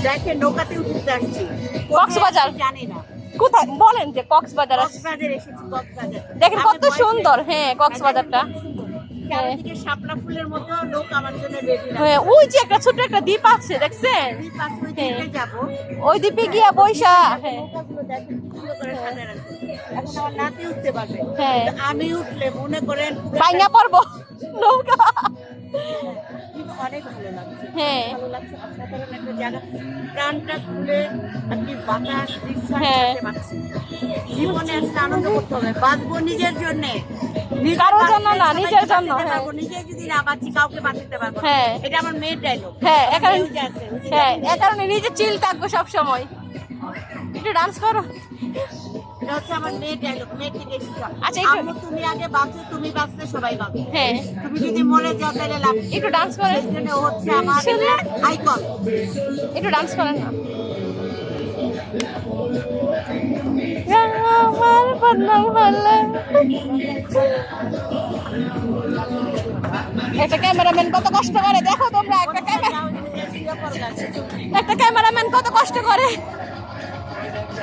দেখেন নৌকাতে উঠতে আসছি, কক্সবাজার জানি না কোথায় বলেন যে কক্সবাজার কক্সবাজার এসেছি, কক্সবাজার দেখেন কত সুন্দর। হ্যাঁ কক্সবাজারটা চারিদিকে শাপলা ফুলের মতো লোক আমার জন্য রেডি না। হ্যাঁ ওই যে একটা ছোট একটা দ্বীপ আছে দেখছেন, যাবো ওই দ্বীপে গিয়া বৈশা। হ্যাঁ নৌকাগুলো দেখেন কি সুন্দর করে সাজানো আছে। এখন আমার নাতি উঠতে পারবে, হ্যাঁ কিন্তু আমি উঠলে মনে করেন বাইঙ্গা পড়বো নৌকা। কিন্তু অনেক ভালো লাগছে, হ্যাঁ ভালো লাগছে। অসাধারণ একটা জায়গা, প্রাণটা খুলে আর কি বাতাস নিঃশ্বাস হ্যাঁ। নিতে পারছি। জীবনে একটা আনন্দ করতে হবে, বাঁচবো নিজের জন্য, কারোর জন্য না, নিজের জন্য। হ্যাঁ নিজে যদি না বাঁচি কাউকে বাঁচাতে পারবো না। হ্যাঁ এটা আমার মেয়ের ডায়লগ। হ্যাঁ এ কারণে আছে হ্যাঁ এ কারণে নিজে চিল থাকবো সব সময়। একটু ডান্স করো। এটা হচ্ছে আমার মেয়ের ডায়লগ, মেয়ের থেকে শিখা। আচ্ছা, একটু- আম্মু তুমি আগে বাঁচো, তুমি বাঁচলে সবাই বাঁচবে। হ্যাঁ তুমি যদি মরে যাও তাহলে লাভ কি? একটু ডান্স করেন, সেই জন্য ও হচ্ছে আমার আইকন। একটু ডান্স করেন না। একটা ক্যামেরাম্যান কত কষ্ট করে দেখো তোমরা, একটা ক্যামেরাম্যান কত কষ্ট করে।